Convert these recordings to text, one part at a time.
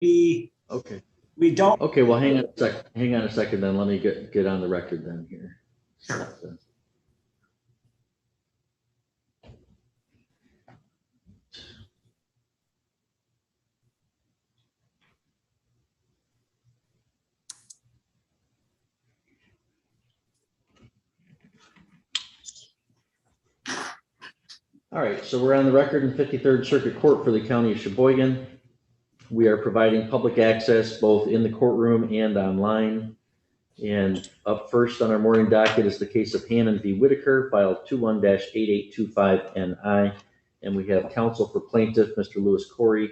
Okay. we don't. Okay, well, hang on a second. Hang on a second, then let me get on the record then here. Sure. All right, so we're on the record in 53rd Circuit Court for the County of Sheboygan. We are providing public access both in the courtroom and online. And up first on our morning docket is the case of Hannon v. Whitaker, file 21-8825NI. And we have counsel for plaintiff, Mr. Lewis Corey,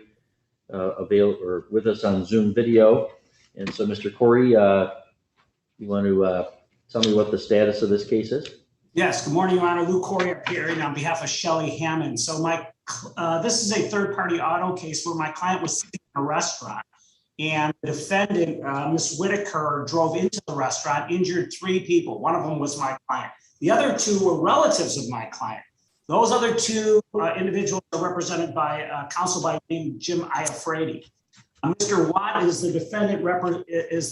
with us on Zoom video. And so, Mr. Corey, you want to tell me what the status of this case is? Yes, good morning, Your Honor. Lou Corey appearing on behalf of Shelley Hammond. So this is a third-party auto case where my client was sitting in a restaurant and the defendant, Ms. Whitaker, drove into the restaurant, injured 3 people. One of them was my client. The other 2 were relatives of my client. Those other 2 individuals are represented by counsel by name Jim Iafredi. Mr. Watt is the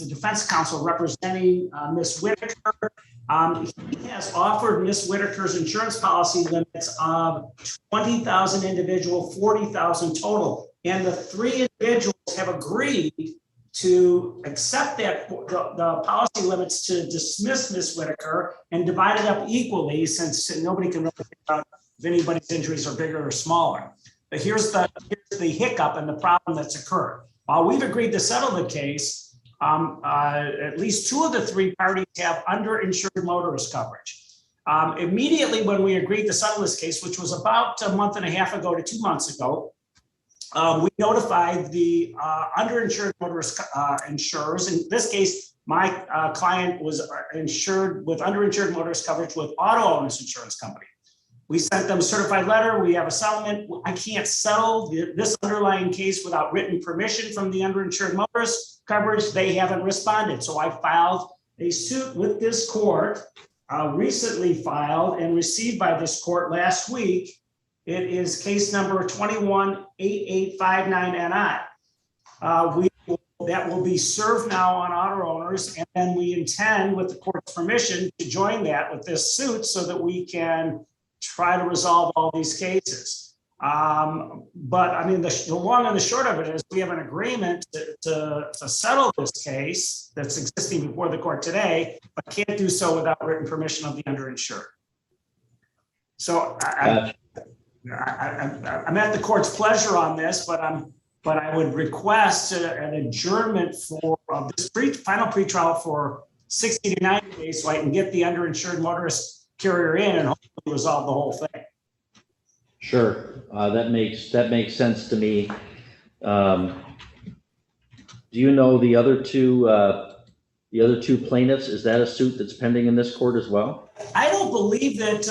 defense counsel representing Ms. Whitaker. He has offered Ms. Whitaker's insurance policy limits of $20,000 individual, $40,000 total. And the 3 individuals have agreed to accept that the policy limits to dismiss Ms. Whitaker and divide it up equally, since nobody can really figure out if anybody's injuries are bigger or smaller. But here's the hiccup and the problem that's occurred. While we've agreed to settle the case, at least 2 of the 3 parties have underinsured motorist coverage. Immediately when we agreed to settle this case, which was about a month and a half ago to 2 months ago, we notified the underinsured motorist insurers. In this case, my client was insured with underinsured motorist coverage with auto owners insurance company. We sent them a certified letter. We have a settlement. I can't settle this underlying case without written permission from the underinsured motorist coverage. They haven't responded. So I filed a suit with this court, recently filed and received by this court last week. It is case number 21-8859NI. That will be served now on auto owners, and then we intend, with the court's permission, to join that with this suit so that we can try to resolve all these cases. But I mean, the long and the short of it is we have an agreement to settle this case that's existing before the court today, but can't do so without written permission of the underinsured. So I'm at the court's pleasure on this, but I would request an adjournment for this final pretrial for 60 to 90 days so I can get the underinsured motorist carrier in and hopefully resolve the whole thing. Sure, that makes sense to me. Do you know the other two plaintiffs? Is that a suit that's pending in this court as well? I don't believe that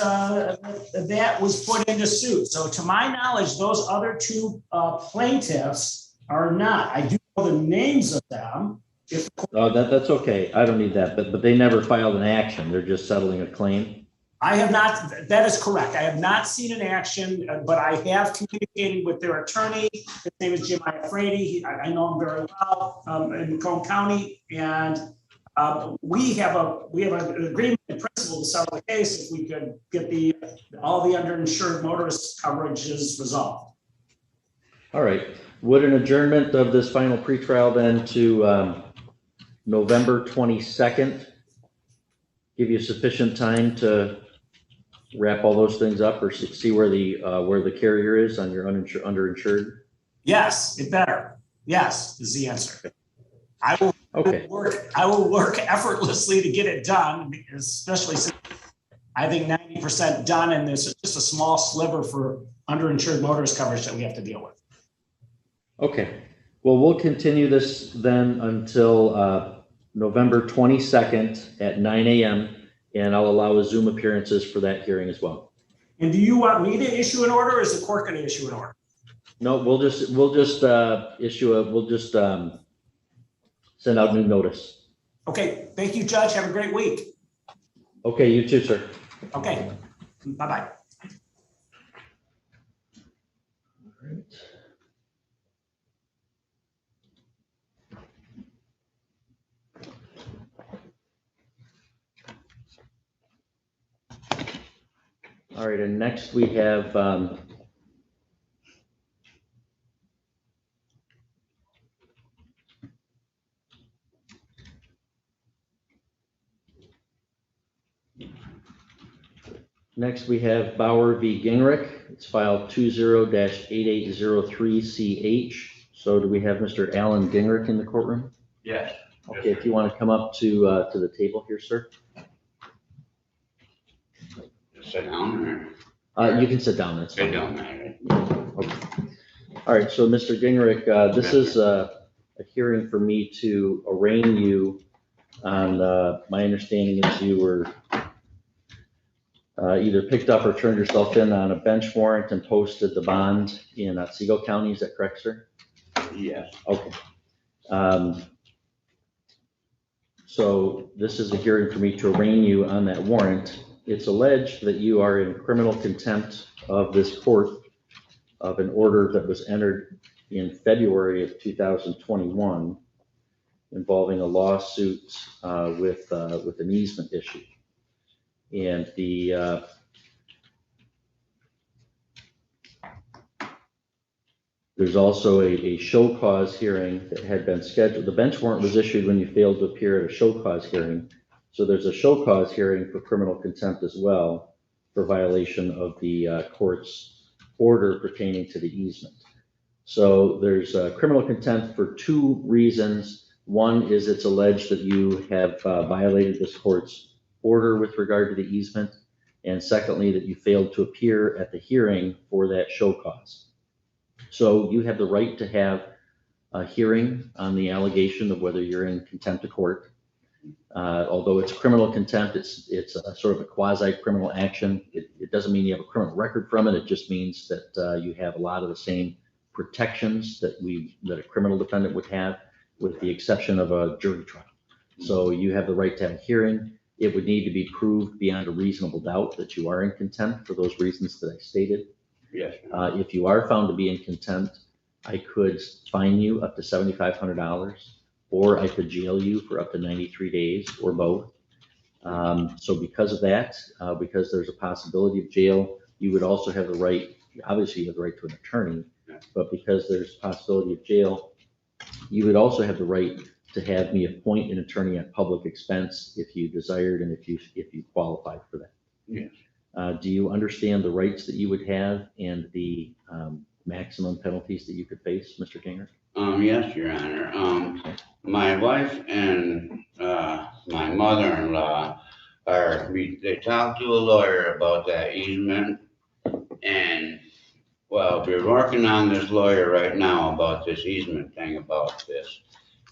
that was put into suit. So to my knowledge, those other 2 plaintiffs are not. I do know the names of them. That's okay. I don't need that, but they never filed an action. They're just settling a claim. I have not. That is correct. I have not seen an action, but I have communicated with their attorney. His name is Jim Iafredi. I know him very well in Macomb County, and we have an agreement in principle to settle the case if we could get all the underinsured motorist coverages resolved. All right. Would an adjournment of this final pretrial then to November 22nd give you sufficient time to wrap all those things up, or see where the carrier is on your underinsured? Yes, it better. Yes, is the answer. I will work effortlessly to get it done, especially since I think 90% done, and there's just a small sliver for underinsured motorist coverage that we have to deal with. Okay. Well, we'll continue this then until November 22nd at 9 a.m. and I'll allow Zoom appearances for that hearing as well. And do you want me to issue an order, or is the court going to issue an order? No, we'll just send out new notice. Okay. Thank you, Judge. Have a great week. Okay, you too, sir. Okay. Bye-bye. All right. All right, and next we have, Bauer v. Gingrich. It's file 20-8803CH. So do we have Mr. Alan Gingrich in the courtroom? Yes. Okay, if you want to come up to the table here, sir. Sit down or? You can sit down, that's Sit fine. down, Okay. All right, so Mr. Gingrich, this is a hearing for me to arraign you on, my understanding is you were either picked up or turned yourself in on a bench warrant and posted the bond in Otsego County, is that correct, sir? Yes. Okay. So this is a hearing for me to arraign you on that warrant. It's alleged that you are in criminal contempt of this court of an order that was entered in February of 2021 involving a lawsuit with an easement issue. And there's also a show cause hearing that had been scheduled. The bench warrant was issued when you failed to appear at a show cause hearing. So there's a show cause hearing for criminal contempt as well for violation of the court's order pertaining to the easement. So there's criminal contempt for two reasons. One is it's alleged that you have violated this court's order with regard to the easement. And secondly, that you failed to appear at the hearing for that show cause. So you have the right to have a hearing on the allegation of whether you're in contempt of court. Although it's criminal contempt, it's a sort of a quasi-criminal action. It doesn't mean you have a criminal record from it. It just means that you have a lot of the same protections that a criminal defendant would have, with the exception of a jury trial. So you have the right to have a hearing. It would need to be proved beyond a reasonable doubt that you are in contempt for those reasons that I stated. Yes. If you are found to be in contempt, I could fine you up to $7,500, or I could jail you for up to 93 days, or both. So because of that, because there's a possibility of jail, you would also have the right, obviously you have the right to an attorney, but because there's a possibility of jail, you would also have the right to have me appoint an attorney at public expense if you desired and if you qualified for that. Yes. Do you understand the rights that you would have and the maximum penalties that you could face, Mr. Gingrich? Yes, Your Honor. My wife and my mother-in-law they talked to a lawyer about that easement, and well, we're working on this lawyer right now about this easement thing about this.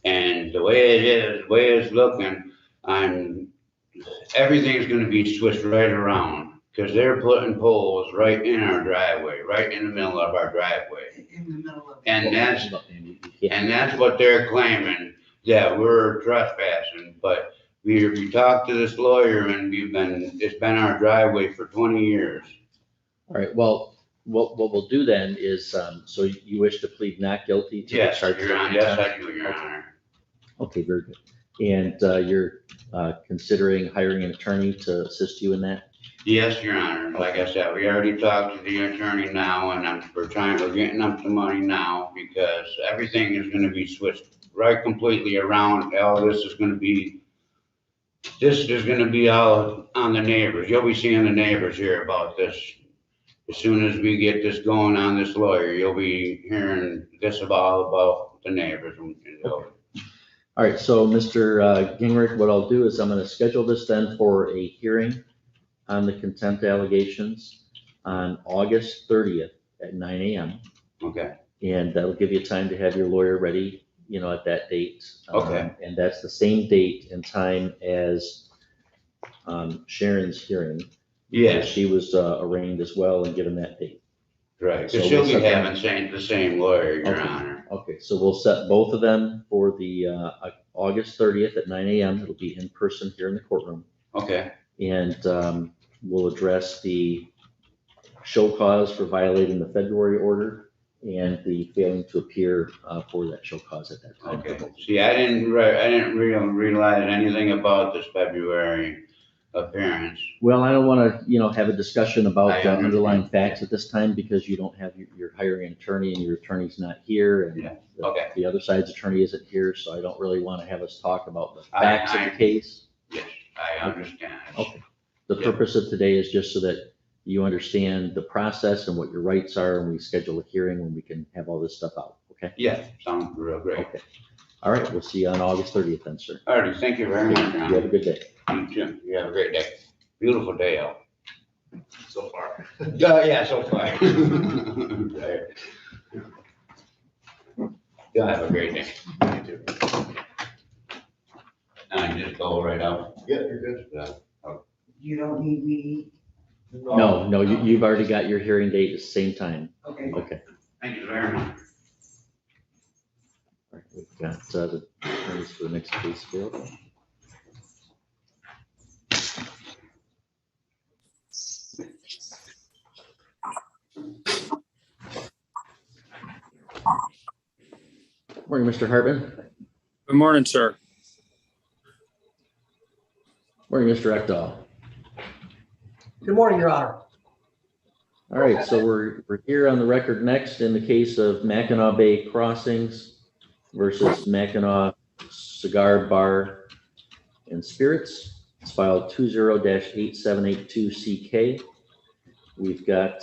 And the way the way it's looking, everything's gonna be switched right around. Because they're putting poles right in our driveway, right in the middle of our driveway. In the middle of. And that's what they're claiming, that we're trespassing. But we talked to this lawyer and it's been our driveway for 20 years. All right, well, what we'll do then is, so you wish to plead not guilty to the Yes, charges? Your Honor. Yes, I do, Your Honor. Okay, very good. And you're considering hiring an attorney to assist you in that? Yes, Your Honor. Like I said, we already talked to the attorney now, and we're getting up the money now, because everything is gonna be switched right completely around. All this is gonna be all on the neighbors. You'll be seeing the neighbors here about this. As soon as we get this going on this lawyer, you'll be hearing this about the neighbors. All right, so Mr. Gingrich, what I'll do is I'm gonna schedule this then for a hearing on the contempt allegations on August 30th at 9 a.m. Okay. And that'll give you time to have your lawyer ready, at that date. Okay. And that's the same date and time as Sharon's hearing. Yes. She was arraigned as well and given that date. Right, So because she'll we'll be set that- having the same lawyer, Your Okay. Honor. Okay, so we'll set both of them for the August 30th at 9 a.m. It'll be in person here in the courtroom. Okay. And we'll address the show cause for violating the February order and the failing to appear for that show cause at that time. Okay. See, I didn't really realize anything about this February appearance. Well, I don't want to, have a discussion I about the understand. underlying facts at this time because you don't have, you're hiring an attorney and your attorney's not here and Yeah, the- okay. the other side's attorney isn't here, so I don't really want to have us talk about the I- facts of the case. Yes, I understand. Okay. The Yeah. purpose of today is just so that you understand the process and what your rights are, and we schedule a hearing when we can have all this stuff out, okay? Yeah, sounds real great. Okay. All right, we'll see you on August 30th then, sir. All righty, thank you very much, You have a Ron. good day. You too. You have a great day. Beautiful day out. So far. Yeah, so far. You'll have a great day. You too. And just go right out. Yeah, you're good. Yeah. You don't need me, No, you've already got your hearing date at the same time. okay? Okay. Thank you very much. All right, we've got the attorneys for the next case available. Morning, Mr. Hartman. Good morning, sir. Morning, Mr. Ekdahl. Good morning, Your Honor. All right, so we're here on the record next in the case of Mackinac Bay Crossings versus Mackinac Cigar Bar and Spirits. It's filed 20-8782 CK. We've got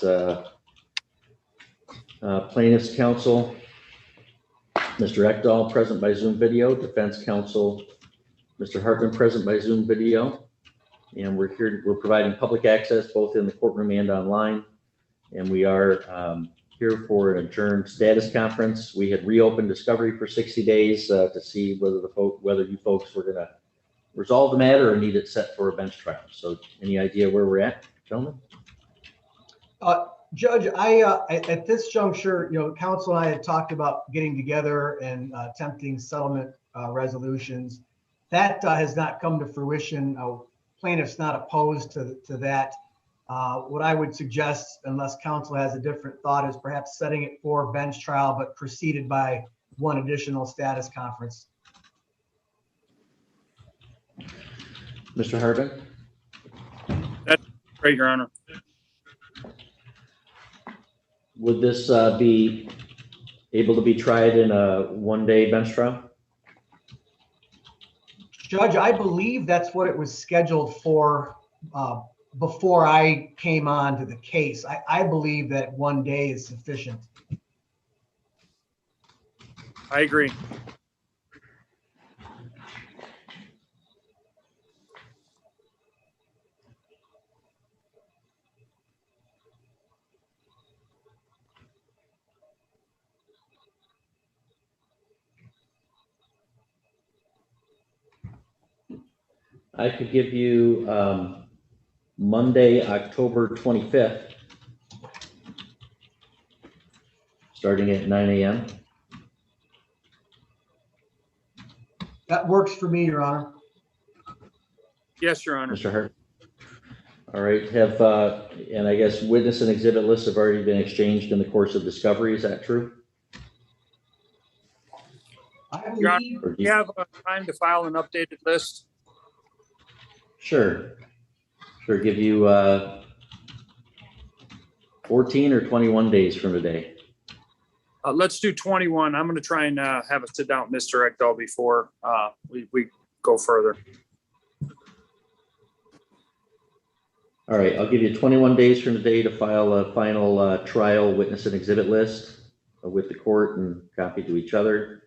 plaintiff's counsel, Mr. Ekdahl, present by Zoom video, defense counsel, Mr. Hartman, present by Zoom video. And we're providing public access both in the courtroom and online. And we are here for an adjourned status conference. We had reopened discovery for 60 days to see whether you folks were gonna resolve the matter or need it set for a bench trial. So any idea where we're at, gentlemen? Judge, at this juncture, counsel and I had talked about getting together and attempting settlement resolutions. That has not come to fruition. Plaintiff's not opposed to that. What I would suggest, unless counsel has a different thought, is perhaps setting it for bench trial, but preceded by one additional status conference. Mr. Hartman? Great, Your Honor. Would this be able to be tried in a one-day bench trial? Judge, I believe that's what it was scheduled for before I came on to the case. I believe that one day is sufficient. I agree. I could give you Monday, October 25th, starting at 9 a.m. That works for me, Your Honor. Yes, Your Honor. Mr. Hart? All right, and I guess witness and exhibit lists have already been exchanged in the course of discovery, is that true? I Your Honor, believe, Or do we have time to file an updated list. Sure. Give you 14 or 21 days from today. Let's do 21. I'm going to try and have a sit down with Mr. Ekdahl before we go further. All right, I'll give you 21 days from today to file a final trial witness and exhibit list with the court and copy to each other.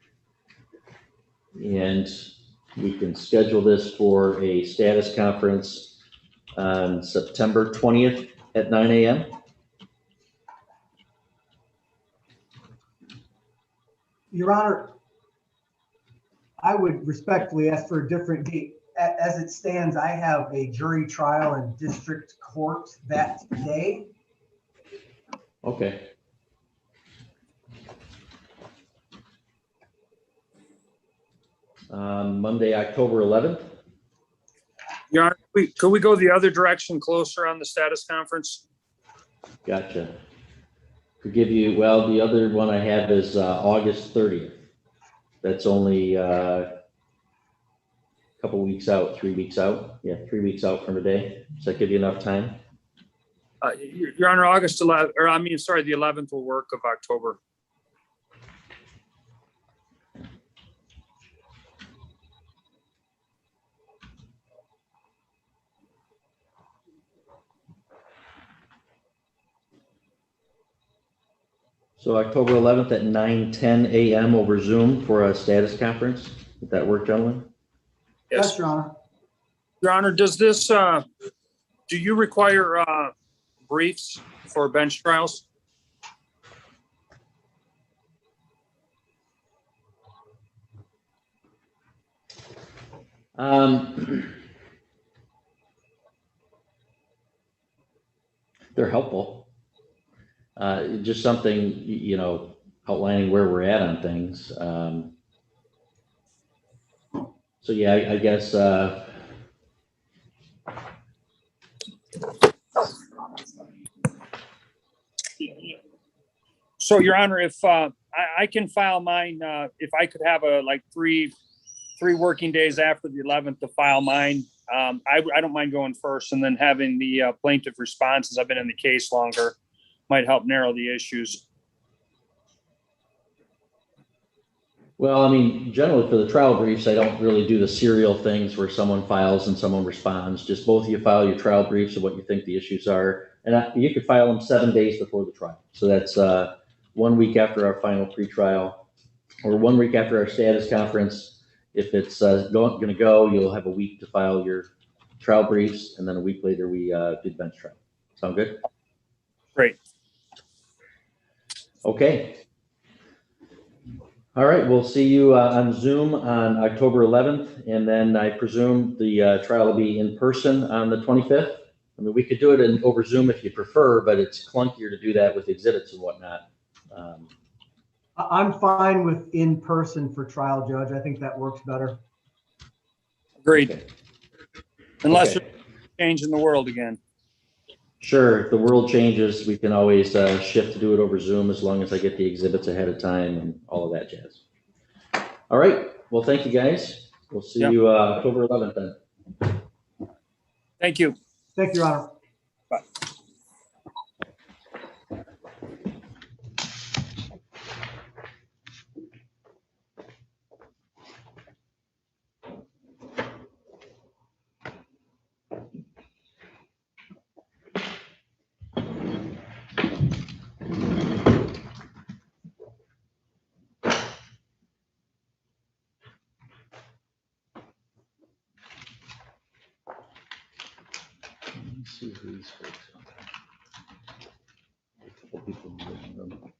And we can schedule this for a status conference on September 20th at 9 a.m. Your Honor, I would respectfully ask for a different date. As it stands, I have a jury trial in district court that day. Okay. Monday, October 11th. Your Honor, could we go the other direction closer on the status conference? Gotcha. Could give you, well, the other one I have is August 30th. That's only, couple weeks out, 3 weeks out. Yeah, 3 weeks out from today. Does that give you enough time? Your Honor, August 11th, or I mean, sorry, the 11th will work of October. So October 11th at 9:10 a.m. over Zoom for a status conference. Would that work, gentlemen? Yes. Your Honor. Your Honor, does this, do you require briefs for bench trials? They're helpful. Just something, you know, outlining where we're at on things. So yeah, I guess, So, Your Honor, if I can file mine, if I could have like three working days after the 11th to file mine, I don't mind going first, and then having the plaintiff respond, since I've been in the case longer, might help narrow the issues. well, I mean, generally for the trial briefs, I don't really do the serial things where someone files and someone responds. Just both of you file your trial briefs of what you think the issues are. And you could file them 7 days before the trial. So that's 1 week after our final pretrial, or 1 week after our status conference. If it's going to go, you'll have a week to file your trial briefs, and then a week later we do bench trial. Sound good? Great. Okay. All right, we'll see you on Zoom on October 11th, and then I presume the trial will be in person on the 25th. I mean, we could do it over Zoom if you prefer, but it's clunkier to do that with exhibits and whatnot. I'm fine with in person for trial, Judge. I think that works better. Agreed. Okay. Unless Okay. there's a change in the world again. Sure, if the world changes, we can always shift to do it over Zoom as long as I get the exhibits ahead of time and all of that jazz. All right, well, thank you, guys. We'll see you October 11th then. Thank you. Thank you, Your Honor. Bye. Let me see who these folks are. A couple people in this room.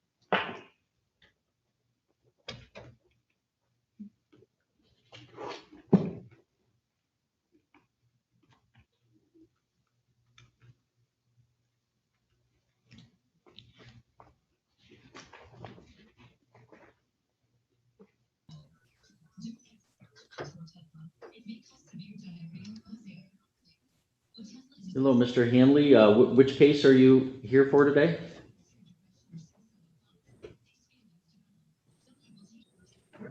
Hello, Mr. Hanley. Which case are you here for today?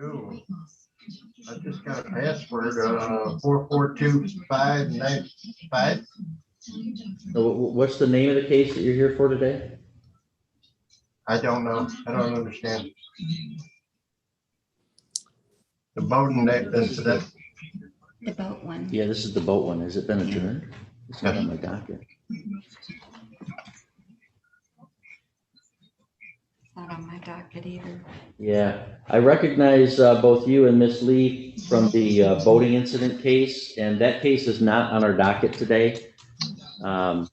Oh, I just got a password, 442595. What's the name of the case that you're here for today? I don't know. I don't understand. The Bowden incident. The boat one. Yeah, this is the boat one. Has it been adjourned? It's not on my docket. It's not on my docket either. Yeah, I recognize both you and Miss Lee from the boating incident case, and that case is not on our docket today. So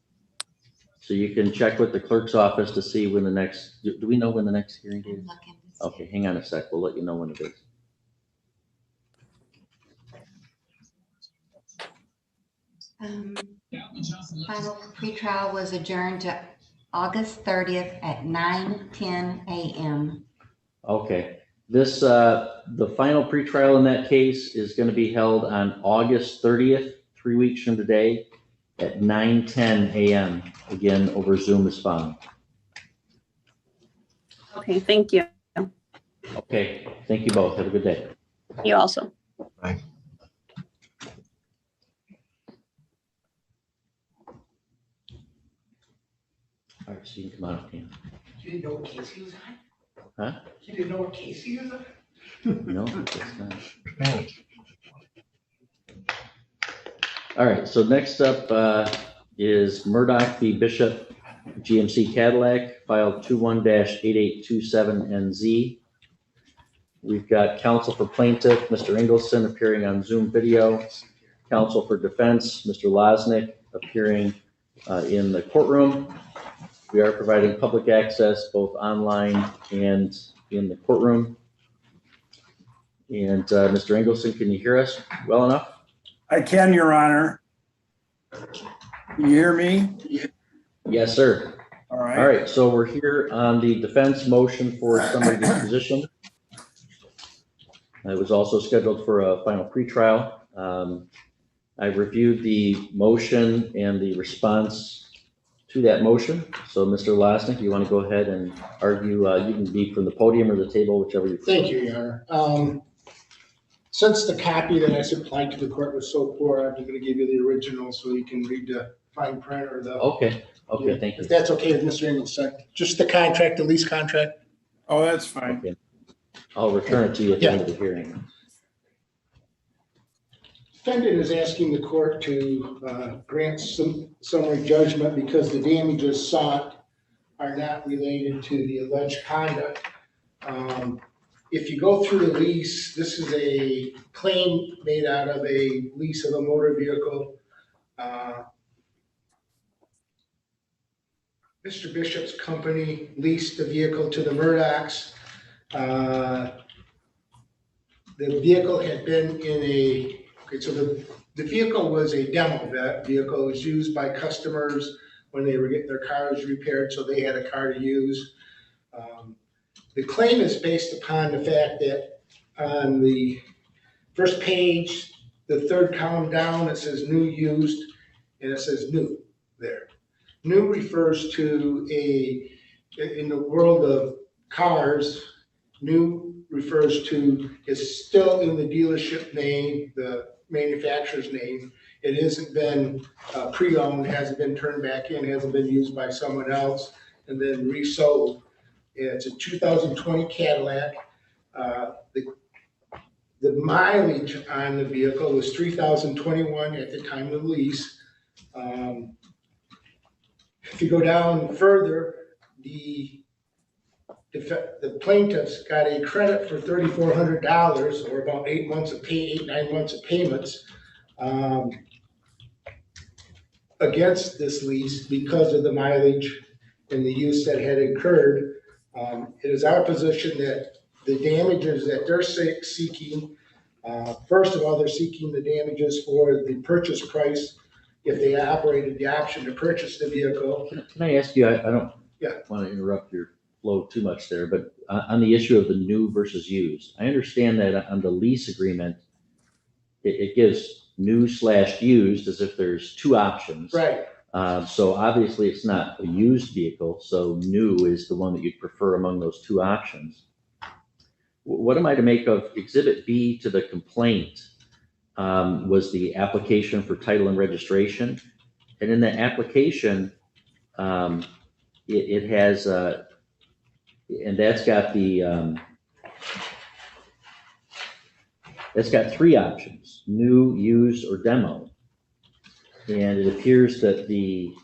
you can check with the clerk's office to see when the next, do we know when the next hearing date is? I'm looking to see. Okay, hang on a sec. We'll let you know when it is. Final pretrial was adjourned to August 30th at 9:10 a.m. Okay, this, the final pretrial in that case is going to be held on August 30th, 3 weeks from today at 9:10 a.m. Again, over Zoom is fine. Okay, thank you. Okay, thank you both. Have a good day. You also. Bye. All right, so you can come on up, Dan. You didn't know what Casey was on? Huh? You didn't know what Casey was on? No, that's not. All right, so next up is Murdoch v. Bishop GMC Cadillac, file 21-8827NZ. We've got counsel for plaintiff, Mr. Engelson, appearing on Zoom video. Counsel for defense, Mr. Losnick, appearing in the courtroom. We are providing public access both online and in the courtroom. And Mr. Engelson, can you hear us well enough? I can, Your Honor. Can you hear me? Yes, sir. All right. All right, so we're here on the defense motion for summary disposition. It was also scheduled for a final pretrial. I reviewed the motion and the response to that motion. So Mr. Losnick, you want to go ahead and argue? You can be from the podium or the table, whichever you prefer. Thank you, Your Honor. Since the copy that I supplied to the court was so poor, I'm going to give you the original so you can read the fine print or the. Okay, thank you. If that's okay with Mr. Engelson, just the contract, the lease contract. Oh, that's fine. Okay. I'll return it to you at the end of the hearing. Defendant is asking the court to grant some summary judgment because the damages sought are not related to the alleged conduct. If you go through the lease, this is a claim made out of a lease of a motor vehicle. Mr. Bishop's company leased the vehicle to the Murdochs. The vehicle had been in a, okay, so the vehicle was a demo vehicle. It was used by customers when they were getting their cars repaired, so they had a car to use. The claim is based upon the fact that on the first page, the third column down, it says new used, and it says new there. New refers to in the world of cars, new refers to, is still in the dealership name, the manufacturer's name. It hasn't been pre-owned, hasn't been turned back in, hasn't been used by someone else, and then resold. It's a 2020 Cadillac. The mileage on the vehicle was 3,021 at the time of the lease. If you go down further, the plaintiffs got a credit for $3,400 or about 9 months of payments against this lease because of the mileage and the use that had incurred. It is our position that the damages that they're seeking, first of all, they're seeking the damages for the purchase price if they operated the option to purchase the vehicle. Can I ask you, I don't want to interrupt your flow too much there, but on the issue of the new versus used, I understand that on the lease agreement, it gives new/used as if there's two options. Right. So obviously it's not a used vehicle, so new is the one that you'd prefer among those two options. What am I to make of Exhibit B to the complaint? Was the application for title and registration. And in the application, it has, and that's got three options: new, used, or demo. And it appears that the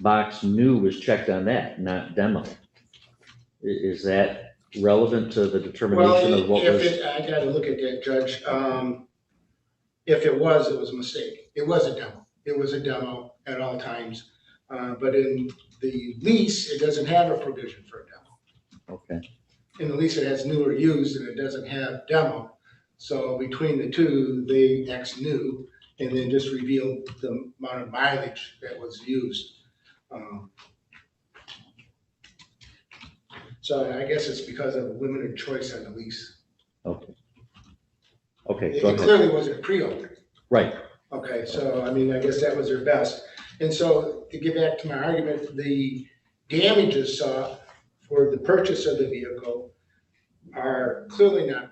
box new was checked on that, not demo. Is that relevant to the determination of what was? I gotta look at that, Judge. If it was a mistake. It was a demo. It was a demo at all times. But in the lease, it doesn't have a provision for a demo. Okay. In the lease, it has new or used, and it doesn't have demo. So between the two, they X new, and then just revealed the amount of mileage that was used. So I guess it's because of limited choice on the lease. Okay, It go ahead. clearly wasn't pre-owned. Right. Okay, so I mean, I guess that was their best. And so to get back to my argument, the damages sought for the purchase of the vehicle are clearly not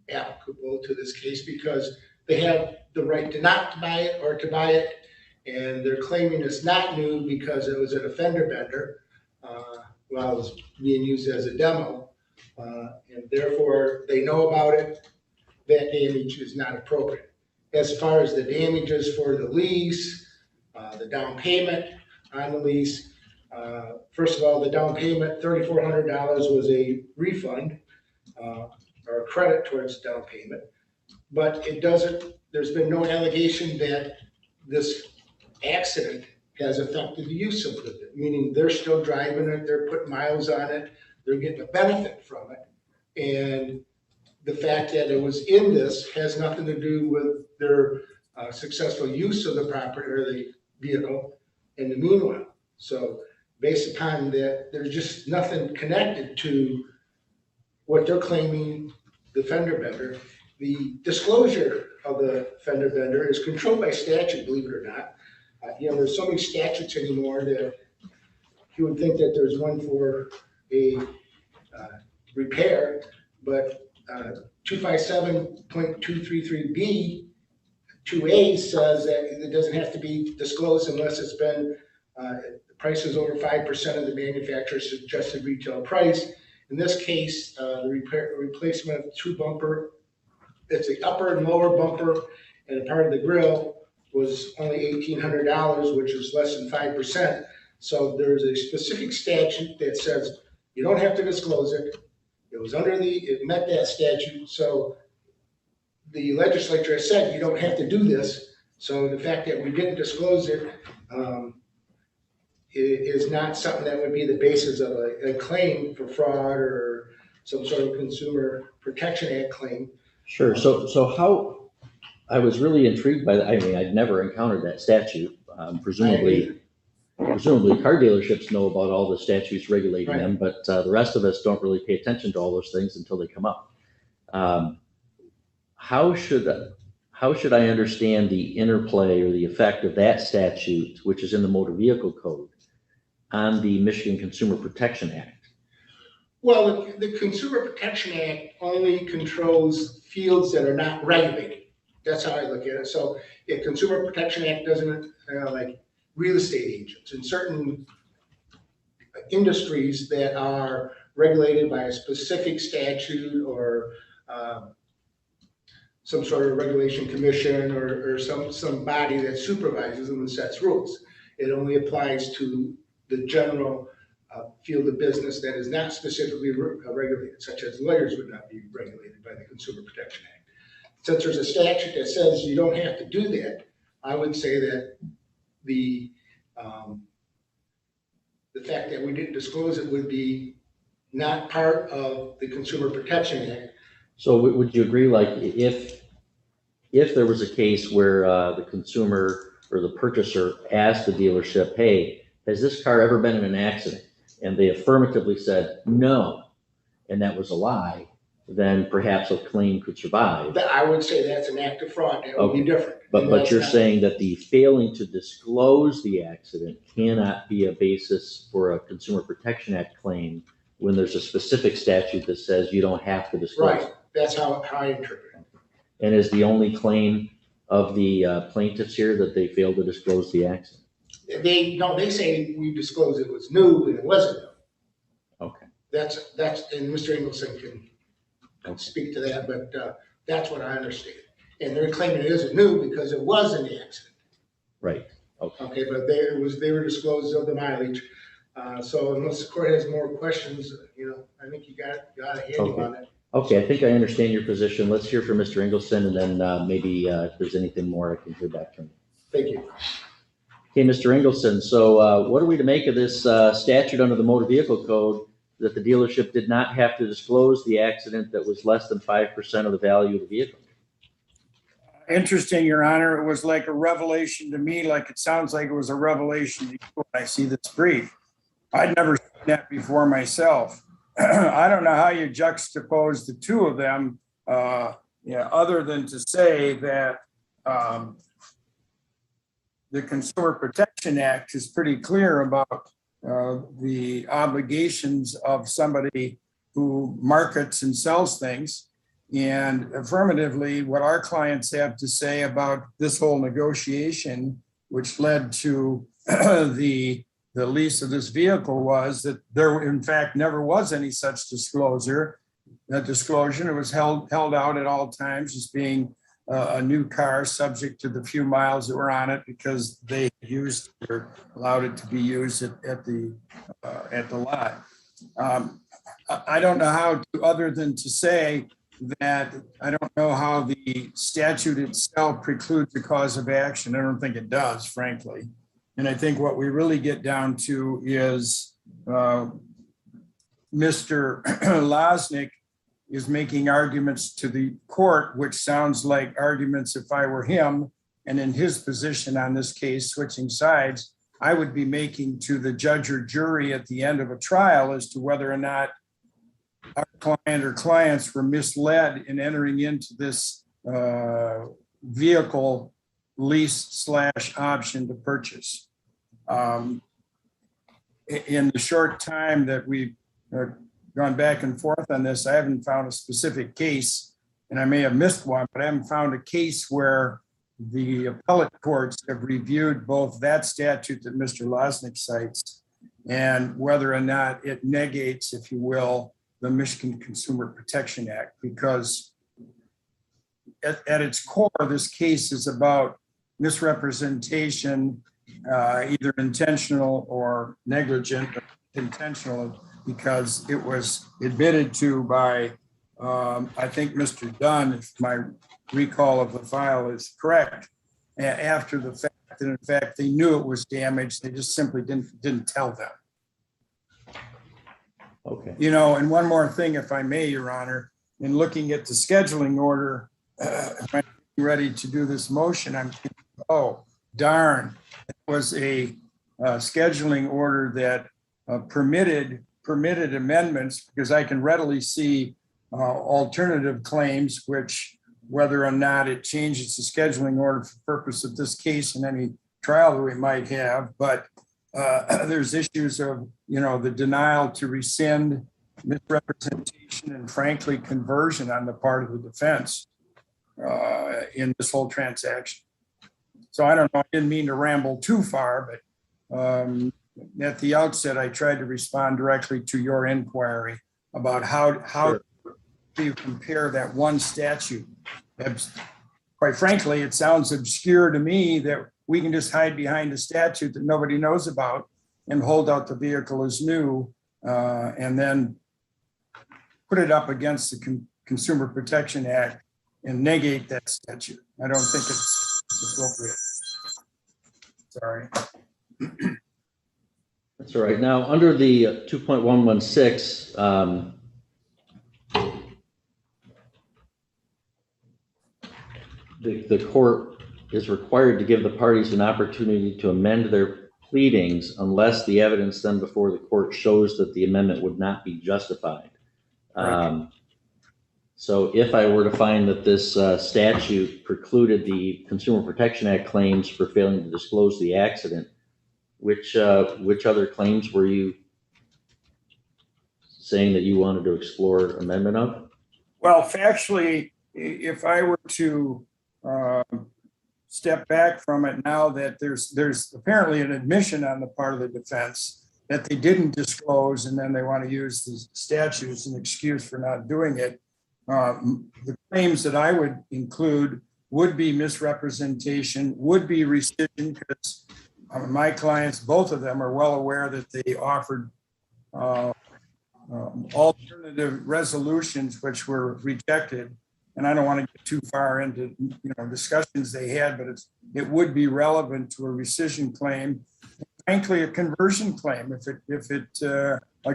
applicable to this case because they have the right to not buy it or to buy it. And they're claiming it's not new because it was an offender bender while it was being used as a demo. And therefore, they know about it. That damage is not appropriate. As far as the damages for the lease, the down payment on the lease, first of all, the down payment, $3,400 was a refund or a credit towards down payment. But it doesn't, there's been no allegation that this accident has affected the use of it, meaning they're still driving it, they're putting miles on it, they're getting a benefit from it. And the fact that it was in this has nothing to do with their successful use of the property or the vehicle in the meanwhile. So based upon that, there's just nothing connected to what they're claiming the fender bender. The disclosure of the fender bender is controlled by statute, believe it or not. There's so many statutes anymore that you would think that there's one for a repair, but 257.233B 2A says that it doesn't have to be disclosed unless it's been the price is over 5% of the manufacturer's suggested retail price. In this case, the replacement of two bumper, it's the upper and lower bumper and a part of the grill was only $1,800, which is less than 5%. So there's a specific statute that says you don't have to disclose it. It was it met that statute. So the legislature has said you don't have to do this. So the fact that we didn't disclose it is not something that would be the basis of a claim for fraud or some sort of Consumer Protection Act claim. Sure. So how, I was really intrigued by that. I mean, I'd never encountered that statute. Presumably car dealerships know about all the statutes regulating them, but the rest of us don't really pay attention to all those things until they come up. How should I understand the interplay or the effect of that statute, which is in the Motor Vehicle Code, on the Michigan Consumer Protection Act? Well, the Consumer Protection Act only controls fields that are not regulated. That's how I look at it. So the Consumer Protection Act doesn't, like real estate agents in certain industries that are regulated by a specific statute or some sort of regulation commission or some body that supervises them and sets rules. It only applies to the general field of business that is not specifically regulated, such as lawyers would not be regulated by the Consumer Protection Act. Since there's a statute that says you don't have to do that, I would say that the fact that we didn't disclose it would be not part of the Consumer Protection Act. So would you agree, like if there was a case where the consumer or the purchaser asked the dealership, hey, has this car ever been in an accident? And they affirmatively said no, and that was a lie, then perhaps a claim could survive. I would say that's an act of fraud. That would be different. But you're saying that the failing to disclose the accident cannot be a basis for a Consumer Protection Act claim when there's a specific statute that says you don't have to disclose. Right. That's how I interpret it. And is the only claim of the plaintiffs here that they failed to disclose the accident? They say we disclosed it was new and it wasn't new. Okay. That's and Mr. Ingleson can speak to that, but that's what I understand. And they're claiming it isn't new because it was in the accident. Right. Okay. Okay, but they were disclosed of the mileage. So unless the court has more questions, I think you got a handle on it. Okay, I think I understand your position. Let's hear from Mr. Ingleson, and then maybe if there's anything more, I can hear back from you. Thank you. Okay, Mr. Ingleson, so what are we to make of this statute under the Motor Vehicle Code that the dealership did not have to disclose the accident that was less than 5% of the value of the vehicle? Interesting, Your Honor. It was like a revelation to me, like it sounds like it was a revelation to you when I see this brief. I'd never seen that before myself. I don't know how you juxtapose the two of them, other than to say that the Consumer Protection Act is pretty clear about the obligations of somebody who markets and sells things. And affirmatively, what our clients have to say about this whole negotiation which led to the lease of this vehicle was that there, in fact, never was any such disclosure. That disclosure, it was held out at all times as being a new car subject to the few miles that were on it because they used or allowed it to be used at the lot. I don't know how to, other than to say that I don't know how the statute itself precludes the cause of action. I don't think it does, frankly. And I think what we really get down to is Mr. Losnick is making arguments to the court, which sounds like arguments if I were him and in his position on this case, switching sides, I would be making to the judge or jury at the end of a trial as to whether or not our client or clients were misled in entering into this vehicle lease / option to purchase. In the short time that we've gone back and forth on this, I haven't found a specific case, and I may have missed one, but I haven't found a case where the appellate courts have reviewed both that statute that Mr. Losnick cites and whether or not it negates, if you will, the Michigan Consumer Protection Act, because at its core, this case is about misrepresentation, either intentional or negligent, but intentional, because it was admitted to by, I think, Mr. Dunn, if my recall of the file is correct, after the fact that in fact they knew it was damaged, they just simply didn't tell them. Okay. You know, and one more thing, if I may, Your Honor, in looking at the scheduling order, if I'm ready to do this motion, I'm thinking, oh, darn, it was a scheduling order that permitted amendments, because I can readily see alternative claims, which whether or not it changes the scheduling order for the purpose of this case and any trial that we might have, but there's issues of, you know, the denial to rescind, misrepresentation, and frankly, conversion on the part of the defense in this whole transaction. So I don't know, I didn't mean to ramble too far, but at the outset, I tried to respond directly to your inquiry about how Sure. do you compare that one statute. Quite frankly, it sounds obscure to me that we can just hide behind a statute that nobody knows about and hold out the vehicle as new and then put it up against the Consumer Protection Act and negate that statute. I don't think it's appropriate. Sorry. That's all right. Now, under the 2.116, the court is required to give the parties an opportunity to amend their pleadings unless the evidence then before the court shows that the amendment would not be justified. So if I were to find that this statute precluded the Consumer Protection Act claims for failing to disclose the accident, which other claims were you saying that you wanted to explore amendment of? Well, factually, if I were to step back from it now that there's apparently an admission on the part of the defense that they didn't disclose, and then they want to use the statute as an excuse for not doing it. The claims that I would include would be misrepresentation, would be rescission, because my clients, both of them, are well aware that they offered alternative resolutions which were rejected. And I don't want to get too far into discussions they had, but it would be relevant to a rescission claim, frankly, a conversion claim. If a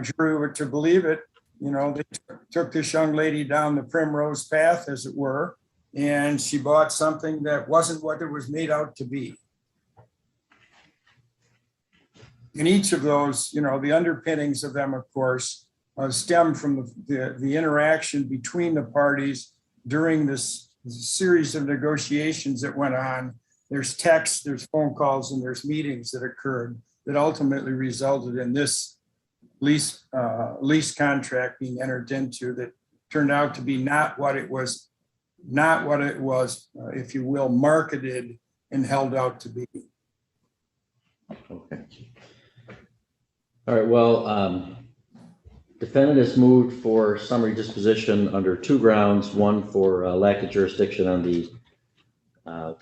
jury were to believe it, they took this young lady down the primrose path, as it were, and she bought something that wasn't what it was made out to be. In each of those, the underpinnings of them, of course, stem from the interaction between the parties during this series of negotiations that went on. There's texts, there's phone calls, and there's meetings that occurred that ultimately resulted in this lease contract being entered into that turned out to be not what it was, if you will, marketed and held out to be. Okay. All right, well, defendant has moved for summary disposition under two grounds, one for lack of jurisdiction on the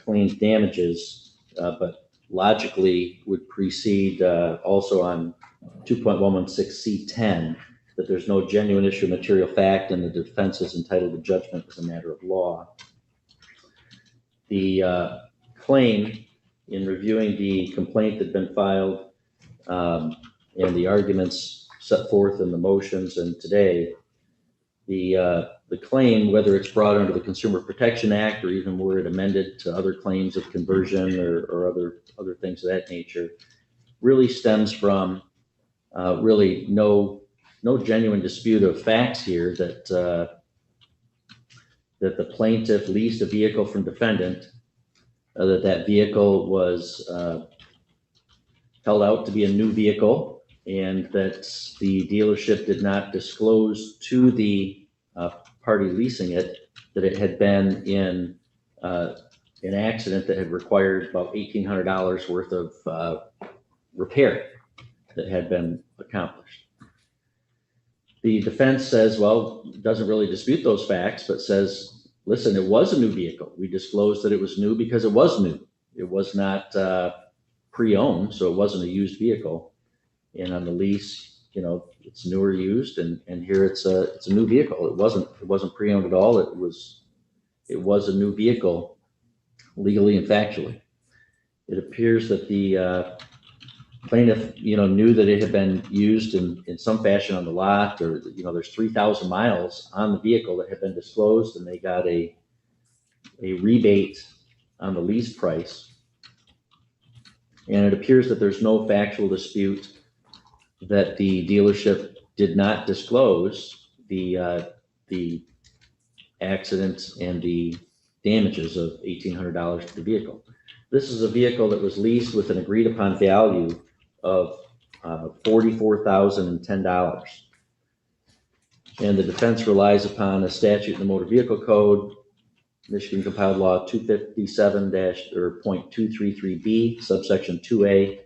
claims damages, but logically would precede also on 2.116C10 that there's no genuine issue of material fact and the defense is entitled to judgment as a matter of law. The claim, in reviewing the complaint that had been filed and the arguments set forth in the motions and today, the claim, whether it's brought under the Consumer Protection Act or even were it amended to other claims of conversion or other things of that nature, really stems from really no genuine dispute of facts here that the plaintiff leased a vehicle from defendant, that vehicle was held out to be a new vehicle, and that the dealership did not disclose to the party leasing it that it had been in an accident that had required about $1,800 worth of repair that had been accomplished. The defense says, well, doesn't really dispute those facts, but says, listen, it was a new vehicle. We disclosed that it was new because it was new. It was not pre-owned, so it wasn't a used vehicle. And on the lease, it's new or used, and here it's a new vehicle. It wasn't pre-owned at all. It was a new vehicle, legally and factually. It appears that the plaintiff, knew that it had been used in some fashion on the lot, or there's 3,000 miles on the vehicle that had been disclosed, and they got a rebate on the lease price. And it appears that there's no factual dispute that the dealership did not disclose the accident and the damages of $1,800 to the vehicle. This is a vehicle that was leased with an agreed upon value of $44,010. And the defense relies upon a statute in the Motor Vehicle Code, Michigan Compiled Law 257-.233B, subsection 2A,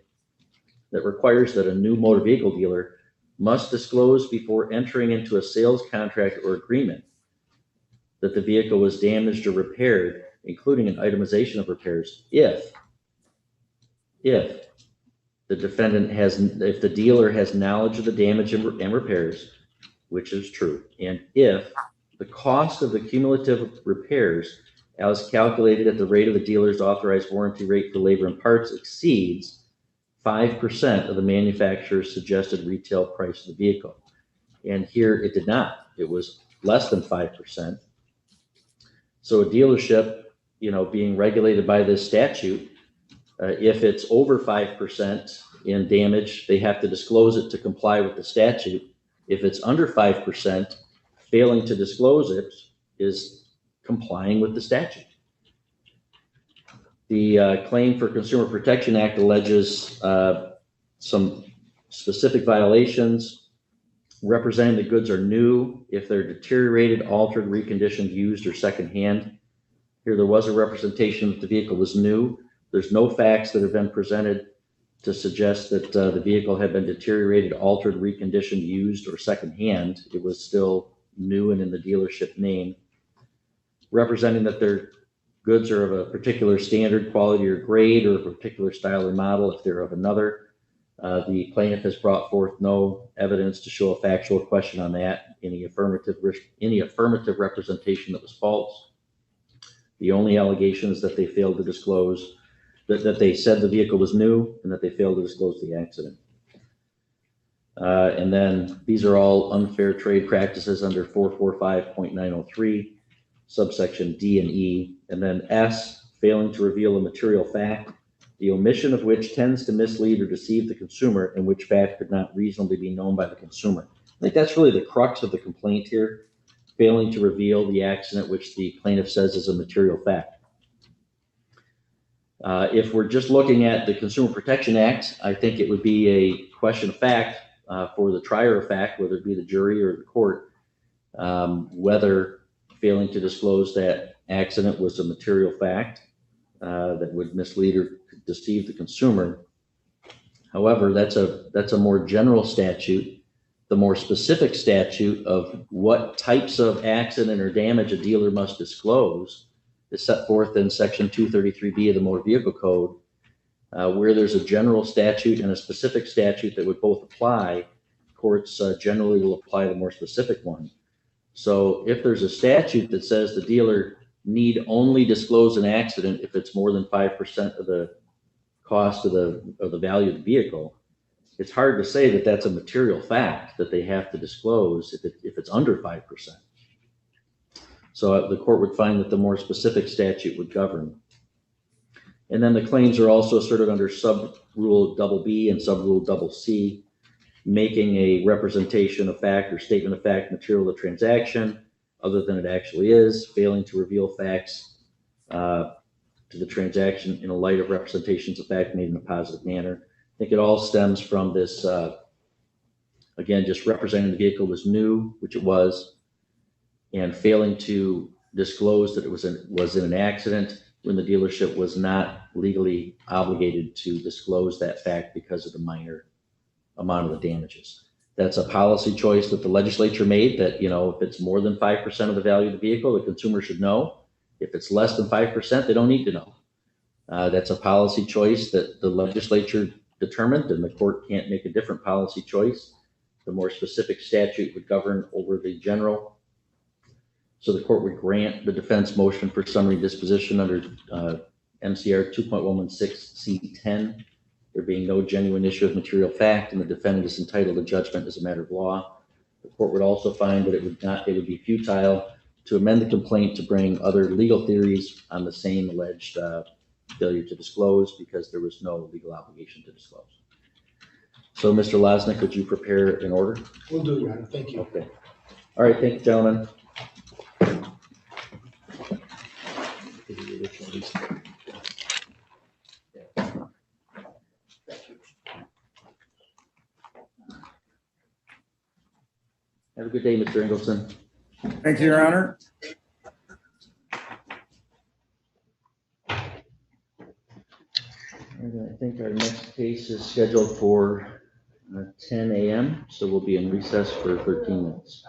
that requires that a new motor vehicle dealer must disclose before entering into a sales contract or agreement that the vehicle was damaged or repaired, including an itemization of repairs, if the dealer has knowledge of the damage and repairs, which is true, and if the cost of the cumulative repairs as calculated at the rate of the dealer's authorized warranty rate for labor and parts exceeds 5% of the manufacturer's suggested retail price of the vehicle. And here it did not. It was less than 5%. So a dealership, being regulated by this statute, if it's over 5% in damage, they have to disclose it to comply with the statute. If it's under 5%, failing to disclose it is complying with the statute. The claim for Consumer Protection Act alleges some specific violations, representing the goods are new if they're deteriorated, altered, reconditioned, used, or secondhand. Here there was a representation that the vehicle was new. There's no facts that have been presented to suggest that the vehicle had been deteriorated, altered, reconditioned, used, or secondhand. It was still new and in the dealership name. Representing that their goods are of a particular standard, quality, or grade, or a particular style or model if they're of another. The plaintiff has brought forth no evidence to show a factual question on that, any affirmative representation that was false. The only allegation is that they failed to disclose, that they said the vehicle was new and that they failed to disclose the accident. And then these are all unfair trade practices under 445.903, subsection D and E. And then S, failing to reveal a material fact, the omission of which tends to mislead or deceive the consumer, and which fact could not reasonably be known by the consumer. I think that's really the crux of the complaint here, failing to reveal the accident which the plaintiff says is a material fact. If we're just looking at the Consumer Protection Act, I think it would be a question of fact for the trier of fact, whether it be the jury or the court, whether failing to disclose that accident was a material fact that would mislead or deceive the consumer. However, that's a more general statute. The more specific statute of what types of accident or damage a dealer must disclose is set forth in section 233B of the Motor Vehicle Code, where there's a general statute and a specific statute that would both apply. Courts generally will apply the more specific one. So if there's a statute that says the dealer need only disclose an accident if it's more than 5% of the cost of the value of the vehicle, it's hard to say that that's a material fact that they have to disclose if it's under 5%. So the court would find that the more specific statute would govern. And then the claims are also asserted under sub-rule BB and sub-rule CC, making a representation of fact or statement of fact material of the transaction other than it actually is, failing to reveal facts to the transaction in a light of representations of fact made in a positive manner. I think it all stems from this, again, just representing the vehicle was new, which it was, and failing to disclose that it was in an accident when the dealership was not legally obligated to disclose that fact because of the minor amount of the damages. That's a policy choice that the legislature made, that, you know, if it's more than 5% of the value of the vehicle, the consumer should know. If it's less than 5%, they don't need to know. That's a policy choice that the legislature determined, and the court can't make a different policy choice. The more specific statute would govern over the general. So the court would grant the defense motion for summary disposition under MCR 2.116C10, there being no genuine issue of material fact, and the defendant is entitled to judgment as a matter of law. The court would also find that it would be futile to amend the complaint to bring other legal theories on the same alleged failure to disclose because there was no legal obligation to disclose. So, Mr. Losnick, could you prepare an order? Will do, Your Honor. Thank you. Okay. All right. Thank you, gentlemen. Have a good day, Mr. Ingleson. Thank you, Your Honor. I think our next case is scheduled for 10 a.m., so we'll be in recess for 13 minutes.